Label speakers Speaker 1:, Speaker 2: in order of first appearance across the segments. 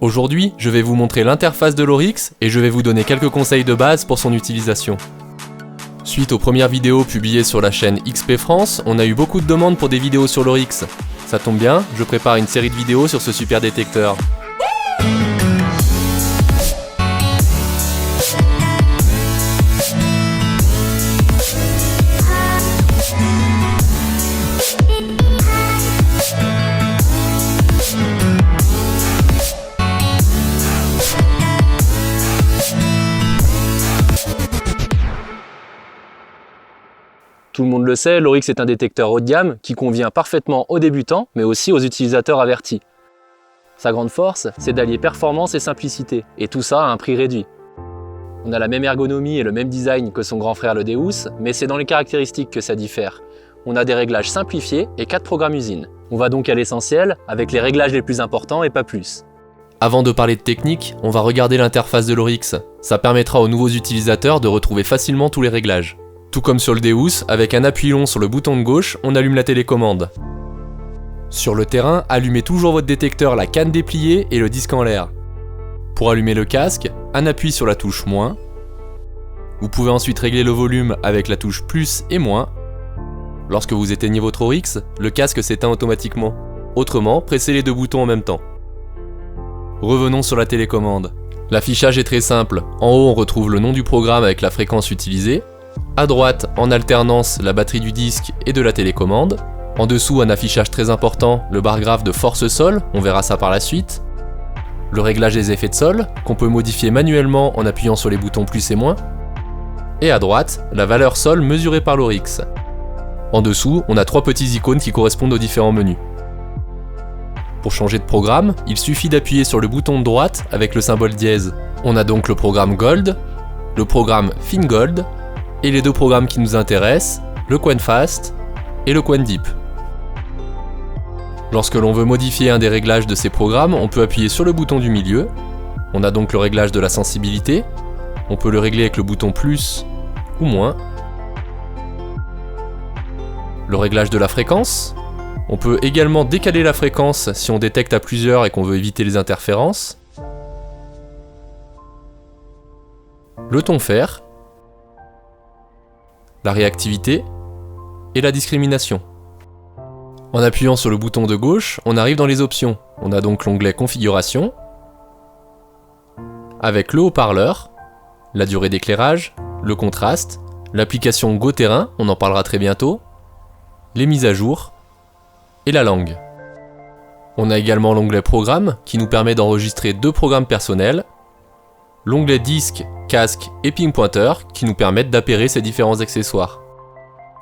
Speaker 1: Aujourd'hui, je vais vous montrer l'interface de l'Oryx et je vais vous donner quelques conseils de base pour son utilisation. Suite aux premières vidéos publiées sur la chaîne XP France, on a eu beaucoup de demandes pour des vidéos sur l'Oryx. Ça tombe bien, je prépare une série de vidéos sur ce super détecteur. Tout le monde le sait, l'Oryx est un détecteur haut de gamme qui convient parfaitement aux débutants, mais aussi aux utilisateurs avertis. Sa grande force, c'est d'allier performance et simplicité, et tout ça à un prix réduit. On a la même ergonomie et le même design que son grand frère le Deus, mais c'est dans les caractéristiques que ça diffère. On a des réglages simplifiés et 4 programmes usines. On va donc à l'essentiel, avec les réglages les plus importants et pas plus. Avant de parler de technique, on va regarder l'interface de l'Oryx. Ça permettra aux nouveaux utilisateurs de retrouver facilement tous les réglages. Tout comme sur le Deus, avec un appui long sur le bouton de gauche, on allume la télécommande. Sur le terrain, allumez toujours votre détecteur, la canne dépliée et le disque en l'air. Pour allumer le casque, un appui sur la touche moins. Vous pouvez ensuite régler le volume avec la touche plus et moins. Lorsque vous éteignez votre Oryx, le casque s'éteint automatiquement. Autrement, pressez les deux boutons en même temps. Revenons sur la télécommande. L'affichage est très simple. En haut, on retrouve le nom du programme avec la fréquence utilisée. À droite, en alternance, la batterie du disque et de la télécommande. En dessous, un affichage très important, le bar graphe de force sol, on verra ça par la suite. Le réglage des effets de sol, qu'on peut modifier manuellement en appuyant sur les boutons plus et moins. Et à droite, la valeur sol mesurée par l'Oryx. En dessous, on a 3 petits icônes qui correspondent aux différents menus. Pour changer de programme, il suffit d'appuyer sur le bouton de droite avec le symbole dièse. On a donc le programme Gold, le programme FinGold, et les deux programmes qui nous intéressent, le QuenFast et le QuenDeep. Lorsque l'on veut modifier un des réglages de ces programmes, on peut appuyer sur le bouton du milieu. On a donc le réglage de la sensibilité. On peut le régler avec le bouton plus ou moins. Le réglage de la fréquence. On peut également décaler la fréquence si on détecte à plusieurs et qu'on veut éviter les interférences. Le ton fer. La réactivité et la discrimination. En appuyant sur le bouton de gauche, on arrive dans les options. On a donc l'onglet Configuration, avec le haut-parleur, la durée d'éclairage, le contraste, l'application GoTerrain, on en parlera très bientôt, les mises à jour et la langue. On a également l'onglet Programme qui nous permet d'enregistrer 2 programmes personnels, l'onglet Disque, Casque et Ping Pointer qui nous permettent d'appairer ces différents accessoires.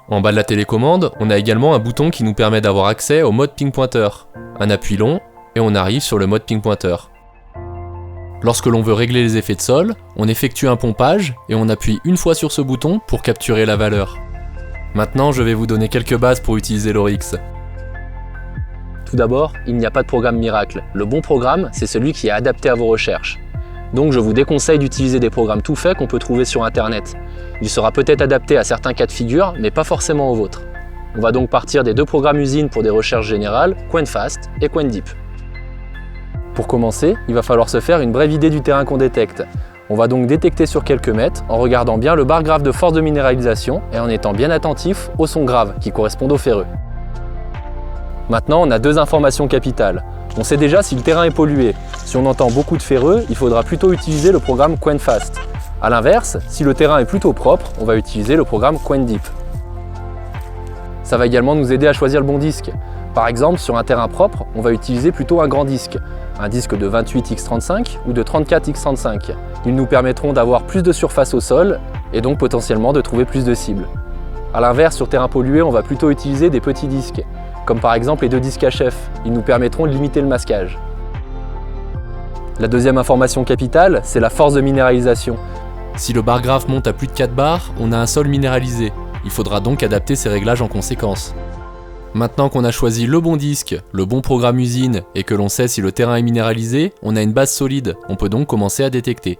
Speaker 1: En bas de la télécommande, on a également un bouton qui nous permet d'avoir accès au mode Ping Pointer. Un appui long et on arrive sur le mode Ping Pointer. Lorsque l'on veut régler les effets de sol, on effectue un pompage et on appuie une fois sur ce bouton pour capturer la valeur. Maintenant, je vais vous donner quelques bases pour utiliser l'Oryx. Tout d'abord, il n'y a pas de programme miracle. Le bon programme, c'est celui qui est adapté à vos recherches. Donc je vous déconseille d'utiliser des programmes tout faits qu'on peut trouver sur internet. Il sera peut-être adapté à certains cas de figure, mais pas forcément aux vôtres. On va donc partir des 2 programmes usines pour des recherches générales, QuenFast et QuenDeep. Pour commencer, il va falloir se faire une brève idée du terrain qu'on détecte. On va donc détecter sur quelques mètres en regardant bien le bar graphe de force de minéralisation et en étant bien attentif aux sons graves qui correspondent aux ferreux. Maintenant, on a 2 informations capitales. On sait déjà si le terrain est pollué. Si on entend beaucoup de ferreux, il faudra plutôt utiliser le programme QuenFast. A l'inverse, si le terrain est plutôt propre, on va utiliser le programme QuenDeep. Ça va également nous aider à choisir le bon disque. Par exemple, sur un terrain propre, on va utiliser plutôt un grand disque. Un disque de 28x35 ou de 34x35. Ils nous permettront d'avoir plus de surface au sol et donc potentiellement de trouver plus de cibles. A l'inverse, sur terrain pollué, on va plutôt utiliser des petits disques, comme par exemple les 2 disques HF. Ils nous permettront de limiter le masquage. La deuxième information capitale, c'est la force de minéralisation. Si le bar graphe monte à plus de 4 bars, on a un sol minéralisé. Il faudra donc adapter ses réglages en conséquence. Maintenant qu'on a choisi le bon disque, le bon programme usine et que l'on sait si le terrain est minéralisé, on a une base solide, on peut donc commencer à détecter.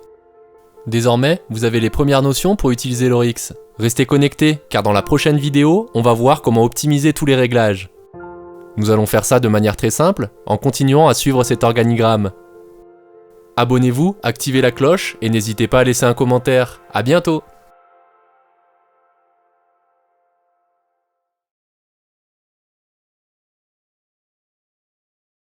Speaker 1: Désormais, vous avez les premières notions pour utiliser l'Oryx. Restez connectés, car dans la prochaine vidéo, on va voir comment optimiser tous les réglages. Nous allons faire ça de manière très simple, en continuant à suivre cet organigramme. Abonnez-vous, activez la cloche et n'hésitez pas à laisser un commentaire. À bientôt!